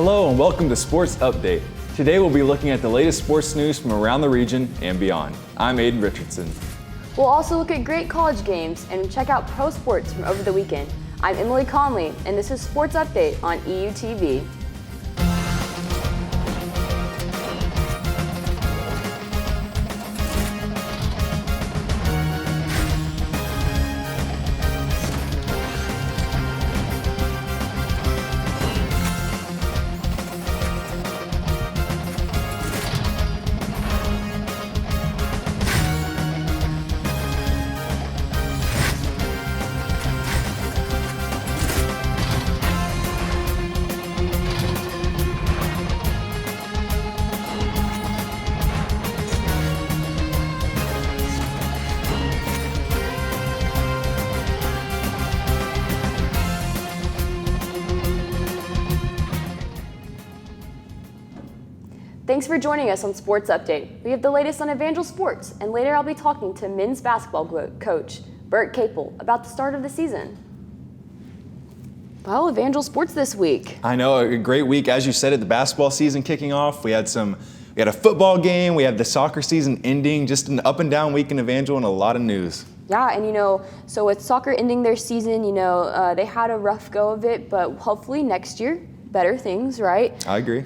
Hello and welcome to Sports Update. Today we'll be looking at the latest sports news from around the region and beyond. I'm Aiden Richardson. We'll also look at great college games and check out pro sports from over the weekend. I'm Emily Conley, and this is Sports Update on EU TV. Thanks for joining us on Sports Update. We have the latest on Evangel sports, and later I'll be talking to men's basketball coach Bert Capel about the start of the season. Well, Evangel sports this week. I know, a great week. As you said, the basketball season kicking off. We had a football game. We had the soccer season ending. Just an up and down week in Evangel and a lot of news. Yeah, and so with soccer ending their season, they had a rough go of it, but hopefully next year, better things, right? I agree.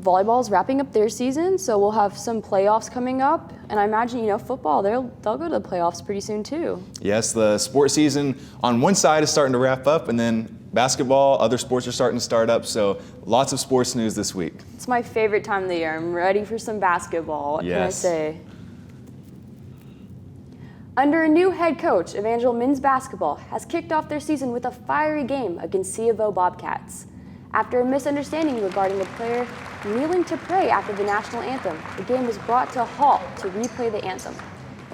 Volleyball is wrapping up their season, so we'll have some playoffs coming up, and I imagine, football, they'll go to the playoffs pretty soon too. Yes, the sports season on one side is starting to wrap up, and then basketball, other sports are starting to start up, so lots of sports news this week. It's my favorite time of the year. I'm ready for some basketball, what can I say? Under a new head coach, Evangel men's basketball has kicked off their season with a fiery game against C of O Bobcats. After a misunderstanding regarding a player kneeling to pray after the national anthem, the game was brought to a halt to replay the anthem.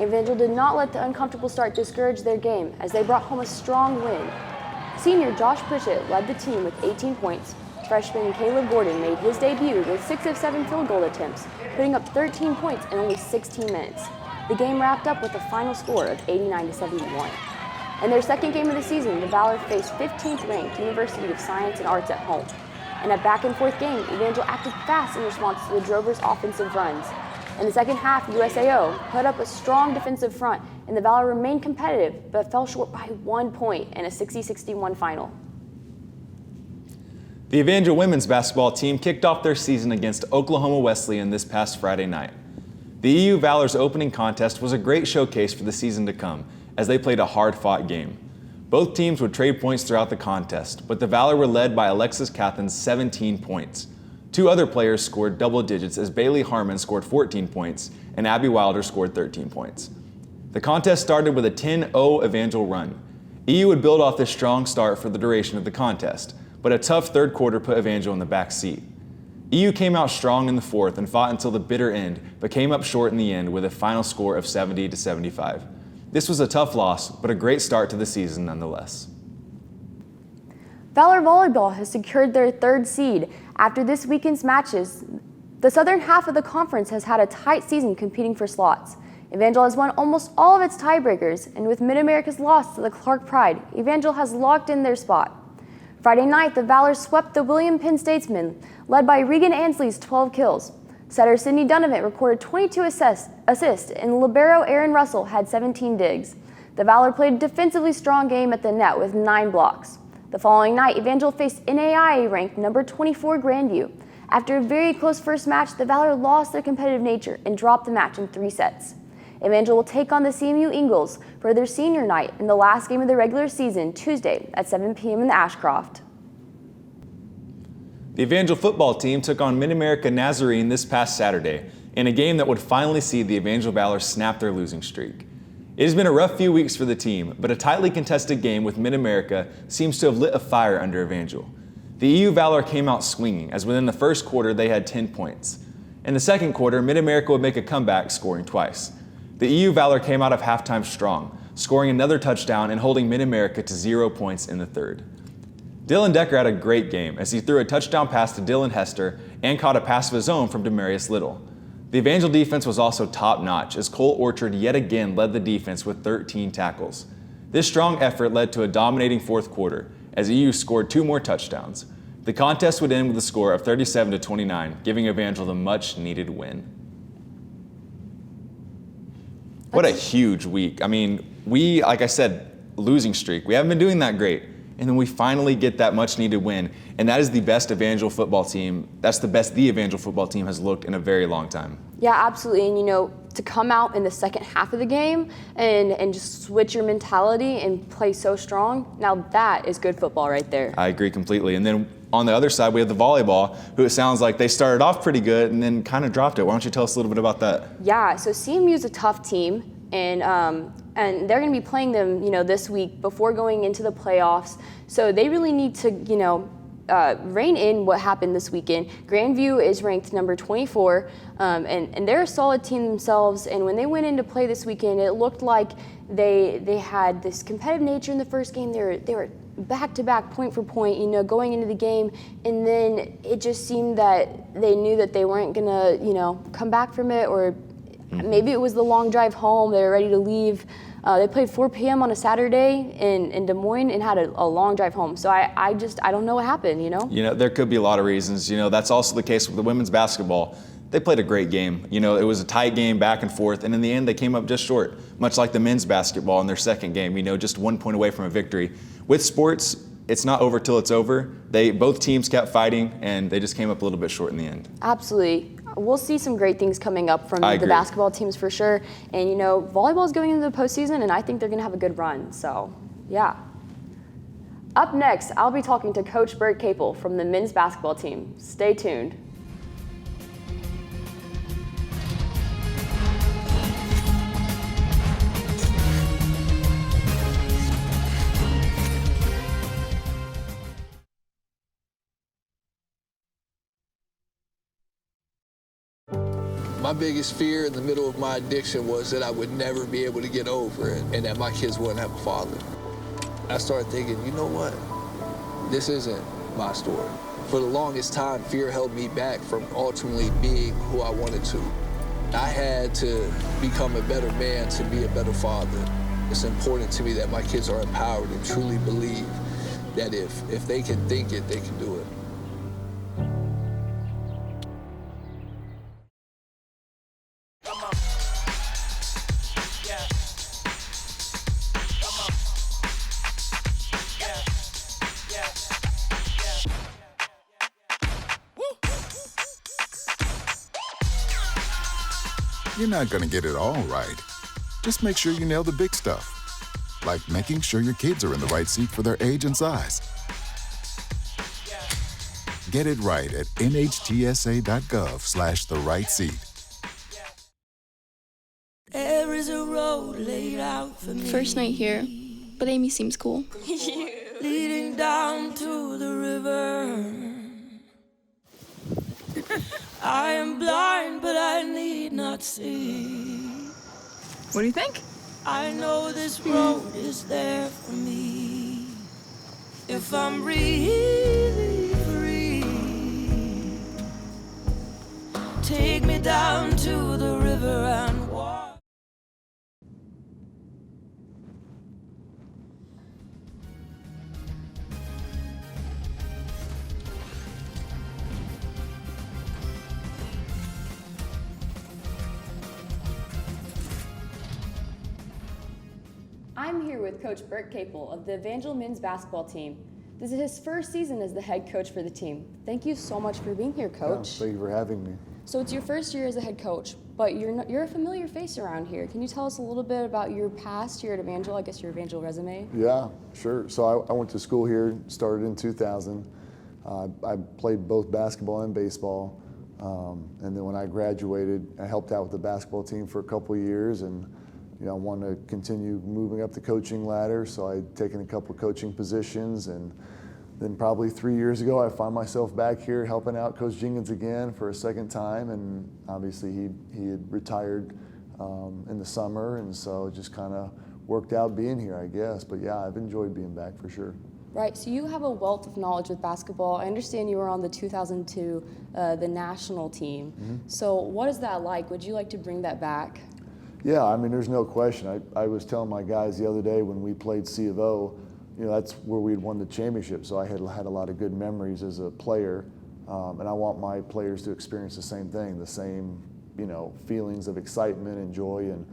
Evangel did not let the uncomfortable start discourage their game as they brought home a strong win. Senior Josh Pritchett led the team with 18 points. Freshman Caleb Gordon made his debut with 6 of 7 field goal attempts, putting up 13 points in only 16 minutes. The game wrapped up with a final score of 89-71. In their second game of the season, the Valor faced 15th-ranked University of Science and Arts at home. In a back-and-forth game, Evangel acted fast in response to the Drovers' offensive runs. In the second half, USAO put up a strong defensive front, and the Valor remained competitive, but fell short by 1 point in a 60-61 final. The Evangel women's basketball team kicked off their season against Oklahoma Wesleyan this past Friday night. The EU Valor's opening contest was a great showcase for the season to come, as they played a hard-fought game. Both teams would trade points throughout the contest, but the Valor were led by Alexis Cathan's 17 points. Two other players scored double digits as Bailey Harmon scored 14 points and Abby Wilder scored 13 points. The contest started with a 10-0 Evangel run. EU would build off this strong start for the duration of the contest, but a tough third quarter put Evangel in the back seat. EU came out strong in the fourth and fought until the bitter end, but came up short in the end with a final score of 70-75. This was a tough loss, but a great start to the season nonetheless. Valor Volleyball has secured their third seed. After this weekend's matches, the southern half of the conference has had a tight season competing for slots. Evangel has won almost all of its tiebreakers, and with Mid-America's loss to the Clark Pride, Evangel has locked in their spot. Friday night, the Valor swept the William Penn Statesmen, led by Regan Ansley's 12 kills. Setter Sydney Donovan recorded 22 assists, and libero Aaron Russell had 17 digs. The Valor played a defensively strong game at the net with 9 blocks. The following night, Evangel faced NAIA-ranked number 24 Grandview. After a very close first match, the Valor lost their competitive nature and dropped the match in 3 sets. Evangel will take on the CMU Eagles for their senior night in the last game of the regular season, Tuesday at 7 p.m. in the Ashcroft. The Evangel football team took on Mid-America Nazarene this past Saturday in a game that would finally see the Evangel Valor snap their losing streak. It has been a rough few weeks for the team, but a tightly contested game with Mid-America seems to have lit a fire under Evangel. The EU Valor came out swinging, as within the first quarter they had 10 points. In the second quarter, Mid-America would make a comeback, scoring twice. The EU Valor came out of halftime strong, scoring another touchdown and holding Mid-America to 0 points in the third. Dylan Decker had a great game as he threw a touchdown pass to Dylan Hester and caught a pass of his own from Demarius Little. The Evangel defense was also top-notch as Cole Orchard yet again led the defense with 13 tackles. This strong effort led to a dominating fourth quarter as EU scored 2 more touchdowns. The contest would end with a score of 37-29, giving Evangel the much-needed win. What a huge week. I mean, like I said, losing streak. We haven't been doing that great. And then we finally get that much-needed win. And that is the best Evangel football team. That's the best the Evangel football team has looked in a very long time. Yeah, absolutely. And, to come out in the second half of the game and just switch your mentality and play so strong, now that is good football right there. I agree completely. And then on the other side, we have the volleyball, who it sounds like they started off pretty good and then kind of dropped it. Why don't you tell us a little bit about that? Yeah, so CMU is a tough team, and they're going to be playing them, this week before going into the playoffs. So they really need to, rein in what happened this weekend. Grandview is ranked number 24, and they're a solid team themselves. And when they went into play this weekend, it looked like they had this competitive nature in the first game. They were back-to-back, point for point, going into the game. And then it just seemed that they knew that they weren't going to, come back from it, or maybe it was the long drive home. They were ready to leave. They played 4 p.m. on a Saturday in Des Moines and had a long drive home. So I don't know what happened, There could be a lot of reasons. That's also the case with the women's basketball. They played a great game. It was a tight game back and forth, and in the end they came up just short, much like the men's basketball in their second game, just 1 point away from a victory. With sports, it's not over till it's over. Both teams kept fighting, and they just came up a little bit short in the end. Absolutely. We'll see some great things coming up from the basketball teams for sure. And, volleyball is going into the postseason, and I think they're going to have a good run. So, yeah. Up next, I'll be talking to Coach Bert Capel from the men's basketball team. Stay tuned. My biggest fear in the middle of my addiction was that I would never be able to get over it and that my kids wouldn't have a father. I started thinking, you know what? This isn't my story. For the longest time, fear held me back from ultimately being who I wanted to. I had to become a better man to be a better father. It's important to me that my kids are empowered and truly believe that if they can think it, they can do it. You're not going to get it all right. Just make sure you nail the big stuff, like making sure your kids are in the right seat for their age and size. Get it right at nhtsa.gov/the-right-seat. There is a road laid out for me. First night here, but Amy seems cool. Leading down to the river. I am blind, but I need not see. What do you think? I know this road is there for me. If I'm really free, take me down to the river and walk. I'm here with Coach Bert Capel of the Evangel men's basketball team. This is his first season as the head coach for the team. Thank you so much for being here, Coach. Yeah, thank you for having me. So it's your first year as a head coach, but you're a familiar face around here. Can you tell us a little bit about your past here at Evangel, I guess your Evangel resume? Yeah, sure. So I went to school here, started in 2000. I played both basketball and baseball. And then when I graduated, I helped out with the basketball team for a couple of years, and I wanted to continue moving up the coaching ladder, so I'd taken a couple of coaching positions, and then probably 3 years ago, I found myself back here helping out Coach Jenkins again for a second time, and obviously he had retired in the summer, and so it just kind of worked out being here, I guess. But yeah, I've enjoyed being back for sure. Right, so you have a wealth of knowledge with basketball. I understand you were on the 2002, the national team. Mm-hmm. So what is that like? Would you like to bring that back? Yeah, I mean, there's no question. I was telling my guys the other day when we played C of O, that's where we'd won the championship. So I had a lot of good memories as a player, and I want my players to experience the same thing, the same, feelings of excitement and joy. And,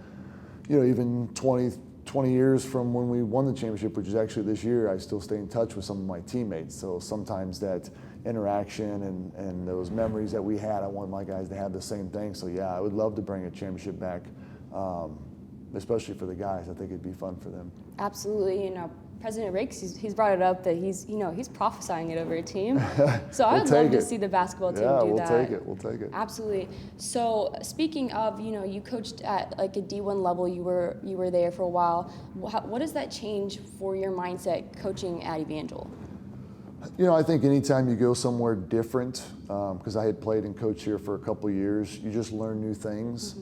even 20 years from when we won the championship, which is actually this year, I still stay in touch with some of my teammates. So sometimes that interaction and those memories that we had, I want my guys to have the same thing. So yeah, I would love to bring a championship back, especially for the guys. I think it'd be fun for them. Absolutely. President Rakes, he's brought it up that he's prophesying it over a team. So I would love to see the basketball team do that. Yeah, we'll take it. Absolutely. So speaking of, you coached at like a D1 level. You were there for a while. What does that change for your mindset coaching at Evangel? I think anytime you go somewhere different, because I had played and coached here for a couple of years, you just learn new things.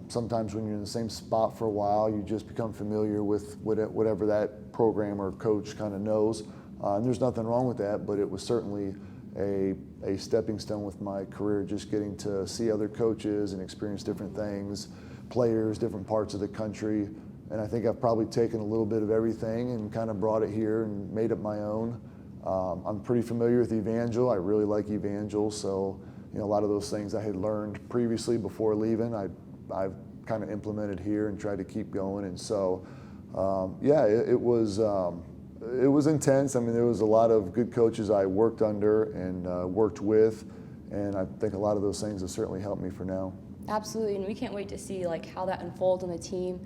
Sometimes when you're in the same spot for a while, you just become familiar with whatever that program or coach kind of knows. And there's nothing wrong with that, but it was certainly a stepping stone with my career, just getting to see other coaches and experience different things, players, different parts of the country. And I think I've probably taken a little bit of everything and kind of brought it here and made it my own. I'm pretty familiar with Evangel. I really like Evangel, so a lot of those things I had learned previously before leaving, I've kind of implemented here and tried to keep going. And so, it was intense. I mean, there was a lot of good coaches I worked under and worked with, and I think a lot of those things have certainly helped me for now. Absolutely, and we can't wait to see how that unfolds on the team.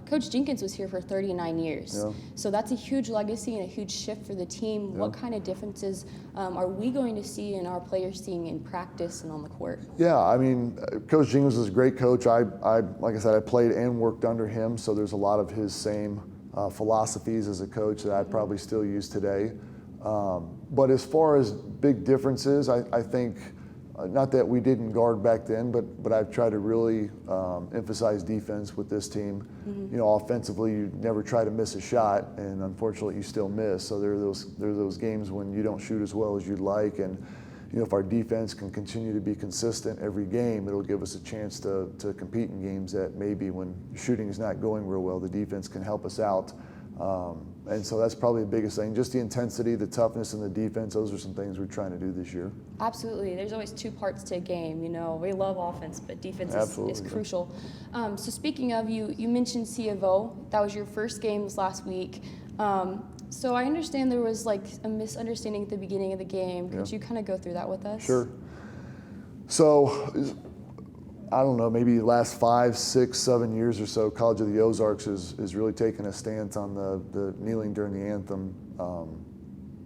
Coach Jenkins was here for 39 years, so that's a huge legacy and a huge shift for the team. Yeah. What kind of differences are we going to see and our players seeing in practice and on the court? Yeah, I mean, Coach Jenkins was a great coach. I like I said, I played and worked under him, so there's a lot of his same philosophies as a coach that I probably still use today. But as far as big differences, I think. Not that we didn't guard back then, but I've tried to really emphasize defense with this team. Offensively, you never try to miss a shot, and unfortunately, you still miss. So there are those games when you don't shoot as well as you'd like, and if our defense can continue to be consistent every game, it'll give us a chance to compete in games that maybe when shooting is not going real well, the defense can help us out. And so that's probably the biggest thing, just the intensity, the toughness, and the defense. Those are some things we're trying to do this year. Absolutely. There's always two parts to a game. We love offense, but defense is crucial. So speaking of, you mentioned C of O. That was your first game this last week. So I understand there was a misunderstanding at the beginning of the game. Could you kind of go through that with us? Sure. So, I don't know, maybe the last 5, 6, 7 years or so, College of the Ozarks is really taking a stance on the kneeling during the anthem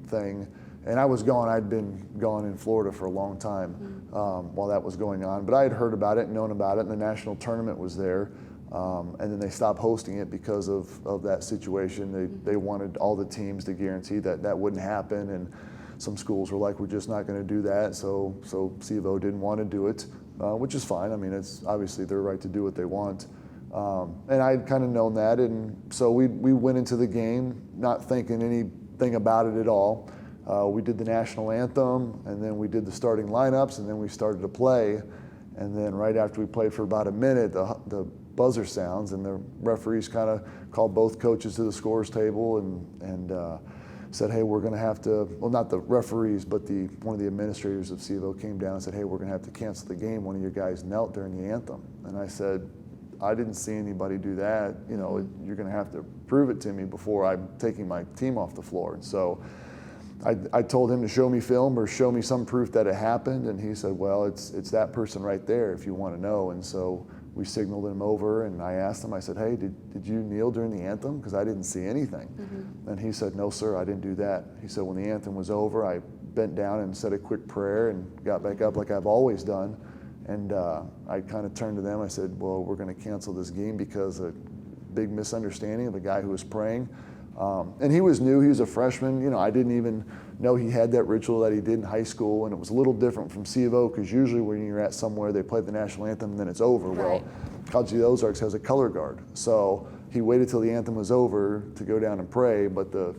thing. And I was gone. I'd been gone in Florida for a long time while that was going on. But I had heard about it, known about it, and the national tournament was there. And then they stopped hosting it because of that situation. They wanted all the teams to guarantee that wouldn't happen. And some schools were like, we're just not going to do that. So C of O didn't want to do it. Which is fine. I mean, it's obviously their right to do what they want. And I'd kind of known that, and so we went into the game not thinking anything about it at all. We did the national anthem, and then we did the starting lineups, and then we started to play. And then right after we played for about a minute, the buzzer sounds, and the referees kind of called both coaches to the scorer's table and said, hey, we're going to have to, well, not the referees, but one of the administrators of C of O came down and said, hey, we're going to have to cancel the game. One of your guys knelt during the anthem. And I said, I didn't see anybody do that. You're going to have to prove it to me before I'm taking my team off the floor. And so I told him to show me film or show me some proof that it happened. And he said, well, it's that person right there if you want to know. And so we signaled him over, and I asked him, I said, hey, did you kneel during the anthem? Because I didn't see anything. And he said, no, sir, I didn't do that. He said, when the anthem was over, I bent down and said a quick prayer and got back up like I've always done. And I kind of turned to them. I said, well, we're going to cancel this game because of a big misunderstanding of a guy who was praying. And he was new. He was a freshman. I didn't even know he had that ritual that he did in high school, and it was a little different from C of O because usually when you're at somewhere, they play the national anthem and then it's over. Right. Well, College of the Ozarks has a color guard, so he waited till the anthem was over to go down and pray, but the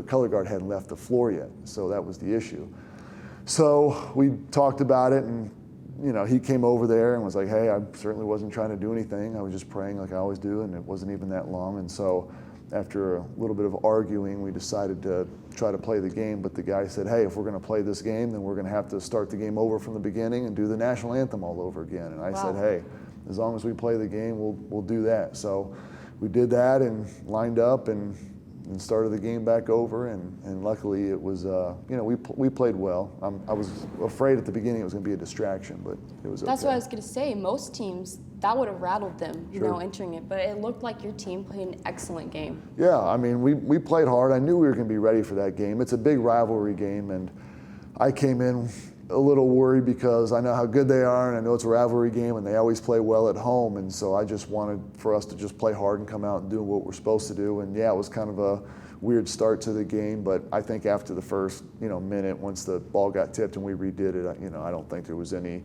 color guard hadn't left the floor yet, so that was the issue. So we talked about it, and he came over there and was like, hey, I certainly wasn't trying to do anything. I was just praying like I always do, and it wasn't even that long. And so after a little bit of arguing, we decided to try to play the game, but the guy said, hey, if we're going to play this game, then we're going to have to start the game over from the beginning and do the national anthem all over again. And I said, hey, as long as we play the game, we'll do that. So we did that and lined up and started the game back over, and luckily it was, we played well. I was afraid at the beginning it was going to be a distraction, but it was okay. That's what I was going to say. Most teams, that would have rattled them, entering it, but it looked like your team played an excellent game. Yeah, I mean, we played hard. I knew we were going to be ready for that game. It's a big rivalry game, and I came in a little worried because I know how good they are, and I know it's a rivalry game, and they always play well at home, and so I just wanted for us to just play hard and come out and do what we're supposed to do. And yeah, it was kind of a weird start to the game, but I think after the first minute, once the ball got tipped and we redid it, I don't think there was any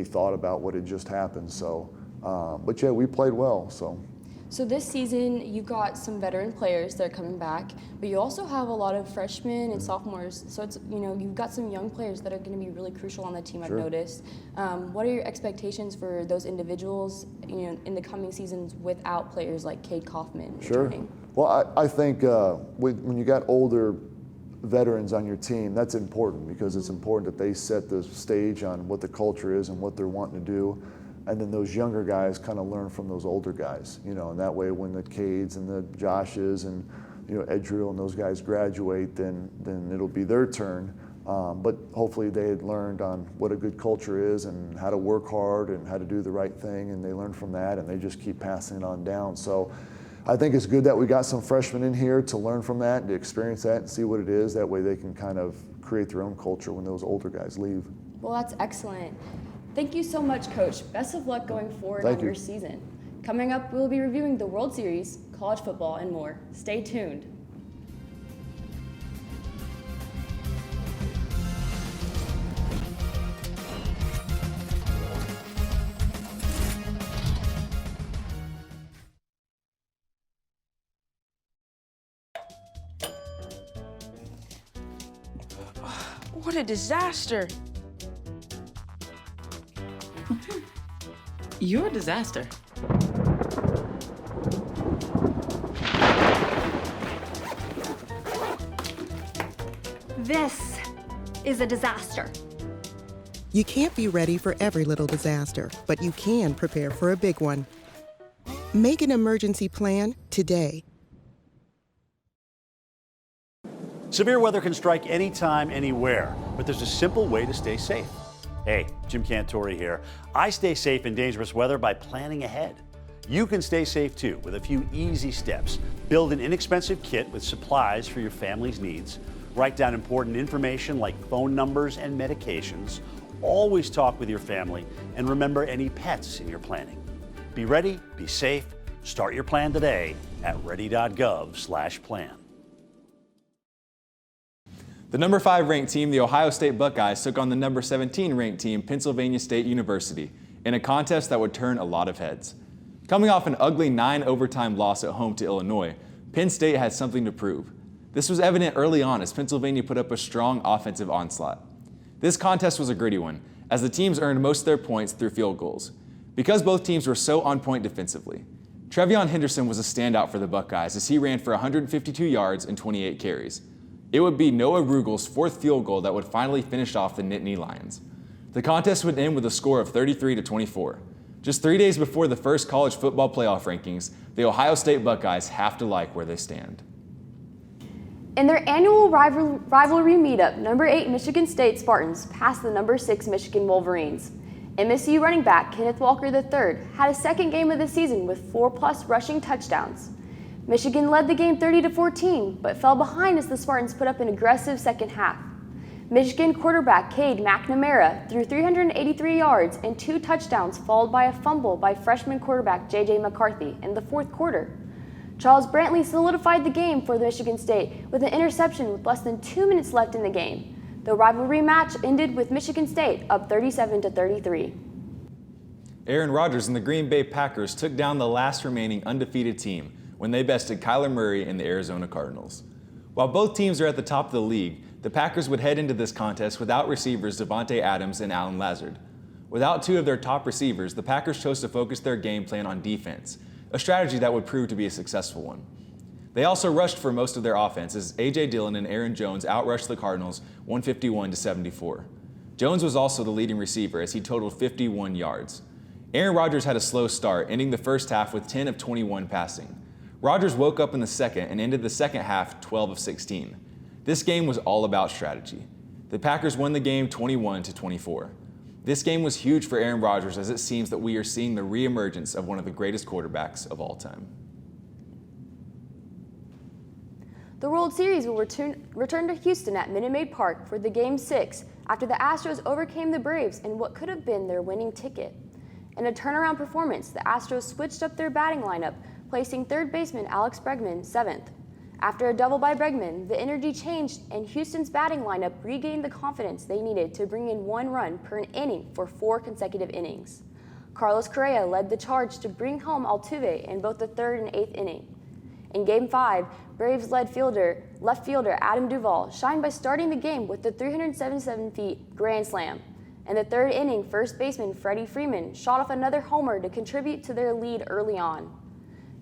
thought about what had just happened. So, but yeah, we played well. So this season, you got some veteran players that are coming back, but you also have a lot of freshmen and sophomores. So it's you've got some young players that are going to be really crucial on the team. I've noticed. What are your expectations for those individuals, in the coming seasons without players like Cade Kaufman returning? Well, I think when you got older veterans on your team, that's important because it's important that they set the stage on what the culture is and what they're wanting to do. And then those younger guys kind of learn from those older guys, and that way when the Cades and the Joshes and Edrill and those guys graduate, then it'll be their turn. But hopefully they had learned on what a good culture is and how to work hard and how to do the right thing, and they learn from that, and they just keep passing it on down. So I think it's good that we got some freshmen in here to learn from that and to experience that and see what it is. That way they can kind of create their own culture when those older guys leave. Well, that's excellent. Thank you so much, Coach. Best of luck going forward on your season. Coming up, we'll be reviewing the World Series, college football, and more. Stay tuned. What a disaster. You're a disaster. This is a disaster. You can't be ready for every little disaster, but you can prepare for a big one. Make an emergency plan today. Severe weather can strike anytime, anywhere, but there's a simple way to stay safe. Hey, Jim Cantori here. I stay safe in dangerous weather by planning ahead. You can stay safe too with a few easy steps. Build an inexpensive kit with supplies for your family's needs. Write down important information like phone numbers and medications. Always talk with your family and remember any pets in your planning. Be ready, be safe. Start your plan today at ready.gov/plan. The number 5 ranked team, the Ohio State Buckeyes, took on the number 17 ranked team, Pennsylvania State University, in a contest that would turn a lot of heads. Coming off an ugly 9-overtime loss at home to Illinois, Penn State had something to prove. This was evident early on as Pennsylvania put up a strong offensive onslaught. This contest was a gritty one, as the teams earned most of their points through field goals. Because both teams were so on point defensively, Trevion Henderson was a standout for the Buckeyes as he ran for 152 yards and 28 carries. It would be Noah Rugel's 4th field goal that would finally finish off the Nittany Lions. The contest would end with a score of 33-24. Just 3 days before the first college football playoff rankings, the Ohio State Buckeyes have to like where they stand. In their annual rivalry meetup, number 8 Michigan State Spartans passed the number 6 Michigan Wolverines. MSU running back Kenneth Walker III had a second game of the season with 4+ rushing touchdowns. Michigan led the game 30-14, but fell behind as the Spartans put up an aggressive second half. Michigan quarterback Cade McNamara threw 383 yards and 2 touchdowns, followed by a fumble by freshman quarterback J.J. McCarthy in the 4th quarter. Charles Brantley solidified the game for Michigan State with an interception with less than 2 minutes left in the game. The rivalry match ended with Michigan State up 37-33. Aaron Rodgers and the Green Bay Packers took down the last remaining undefeated team when they bested Kyler Murray and the Arizona Cardinals. While both teams are at the top of the league, the Packers would head into this contest without receivers Devontae Adams and Alan Lazard. Without 2 of their top receivers, the Packers chose to focus their game plan on defense, a strategy that would prove to be a successful one. They also rushed for most of their offense as A.J. Dillon and Aaron Jones outrushed the Cardinals 151-74. Jones was also the leading receiver as he totaled 51 yards. Aaron Rodgers had a slow start, ending the first half with 10 of 21 passing. Rodgers woke up in the second and ended the second half 12 of 16. This game was all about strategy. The Packers won the game 21-24. This game was huge for Aaron Rodgers as it seems that we are seeing the reemergence of one of the greatest quarterbacks of all time. The World Series will return to Houston at Minute Maid Park for the Game 6 after the Astros overcame the Braves in what could have been their winning ticket. In a turnaround performance, the Astros switched up their batting lineup, placing third baseman Alex Bregman 7th. After a double by Bregman, the energy changed and Houston's batting lineup regained the confidence they needed to bring in 1 run per inning for 4 consecutive innings. Carlos Correa led the charge to bring home Altuve in both the 3rd and 8th inning. In Game 5, Braves left fielder Adam Duvall shined by starting the game with the 377 feet grand slam. In the 3rd inning, first baseman Freddie Freeman shot off another homer to contribute to their lead early on.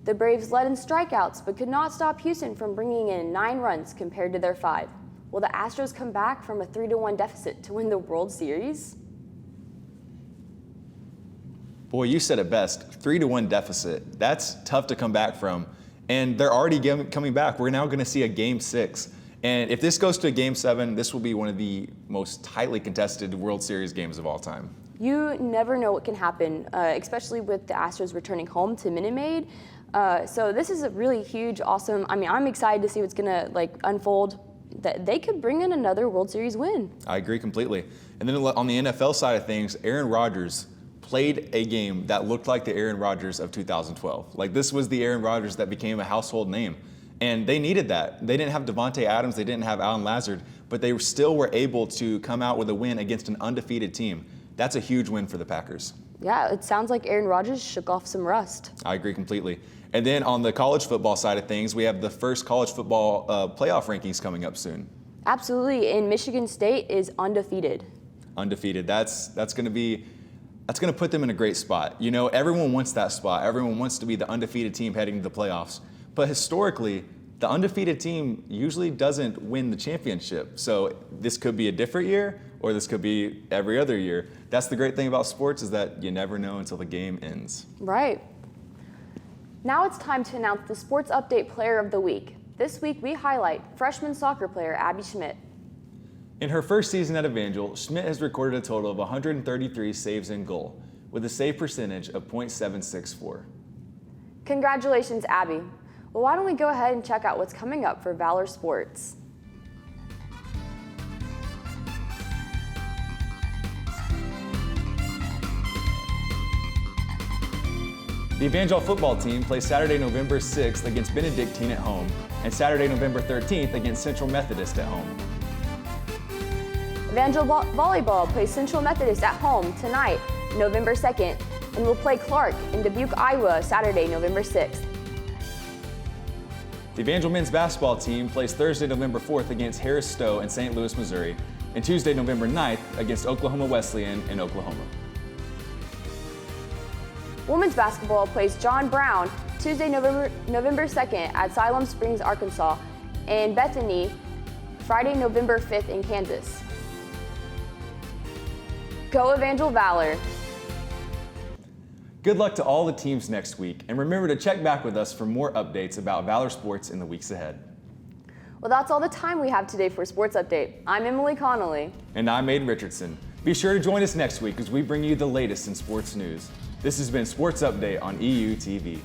The Braves led in strikeouts but could not stop Houston from bringing in 9 runs compared to their 5. Will the Astros come back from a 3-1 deficit to win the World Series? Boy, you said it best. 3-1 deficit. That's tough to come back from. And they're already coming back. We're now going to see a Game 6. And if this goes to a Game 7, this will be one of the most tightly contested World Series games of all time. You never know what can happen, especially with the Astros returning home to Minute Maid. So this is a really huge, awesome. I mean, I'm excited to see what's going to unfold. That they could bring in another World Series win. I agree completely. And then on the NFL side of things, Aaron Rodgers played a game that looked like the Aaron Rodgers of 2012. This was the Aaron Rodgers that became a household name. And they needed that. They didn't have Devontae Adams, they didn't have Alan Lazard, but they still were able to come out with a win against an undefeated team. That's a huge win for the Packers. Yeah, it sounds like Aaron Rodgers shook off some rust. I agree completely. And then on the college football side of things, we have the first college football playoff rankings coming up soon. Absolutely, and Michigan State is undefeated. Undefeated. That's going to put them in a great spot. You know, everyone wants that spot. Everyone wants to be the undefeated team heading to the playoffs. But historically, the undefeated team usually doesn't win the championship. So this could be a different year, or this could be every other year. That's the great thing about sports, is that you never know until the game ends. Right. Now it's time to announce the Sports Update Player of the Week. This week we highlight freshman soccer player Abby Schmidt. In her first season at Evangel, Schmidt has recorded a total of 133 saves in goal, with a save percentage of .764. Congratulations, Abby. Well, why don't we go ahead and check out what's coming up for Valor Sports. The Evangel football team plays Saturday, November 6th against Benedictine at home, and Saturday, November 13th against Central Methodist at home. Evangel Volleyball plays Central Methodist at home tonight, November 2nd, and will play Clark in Dubuque, Iowa, Saturday, November 6th. The Evangel men's basketball team plays Thursday, November 4th against Harris Stowe in St. Louis, Missouri, and Tuesday, November 9th against Oklahoma Wesleyan in Oklahoma. Women's basketball plays John Brown Tuesday, November 2nd at Siloam Springs, Arkansas, and Bethany Friday, November 5th in Kansas. Go Evangel Valor! Good luck to all the teams next week, and remember to check back with us for more updates about Valor Sports in the weeks ahead. Well, that's all the time we have today for Sports Update. I'm Emily Connolly. And I'm Aiden Richardson. Be sure to join us next week as we bring you the latest in sports news. This has been Sports Update on EU TV.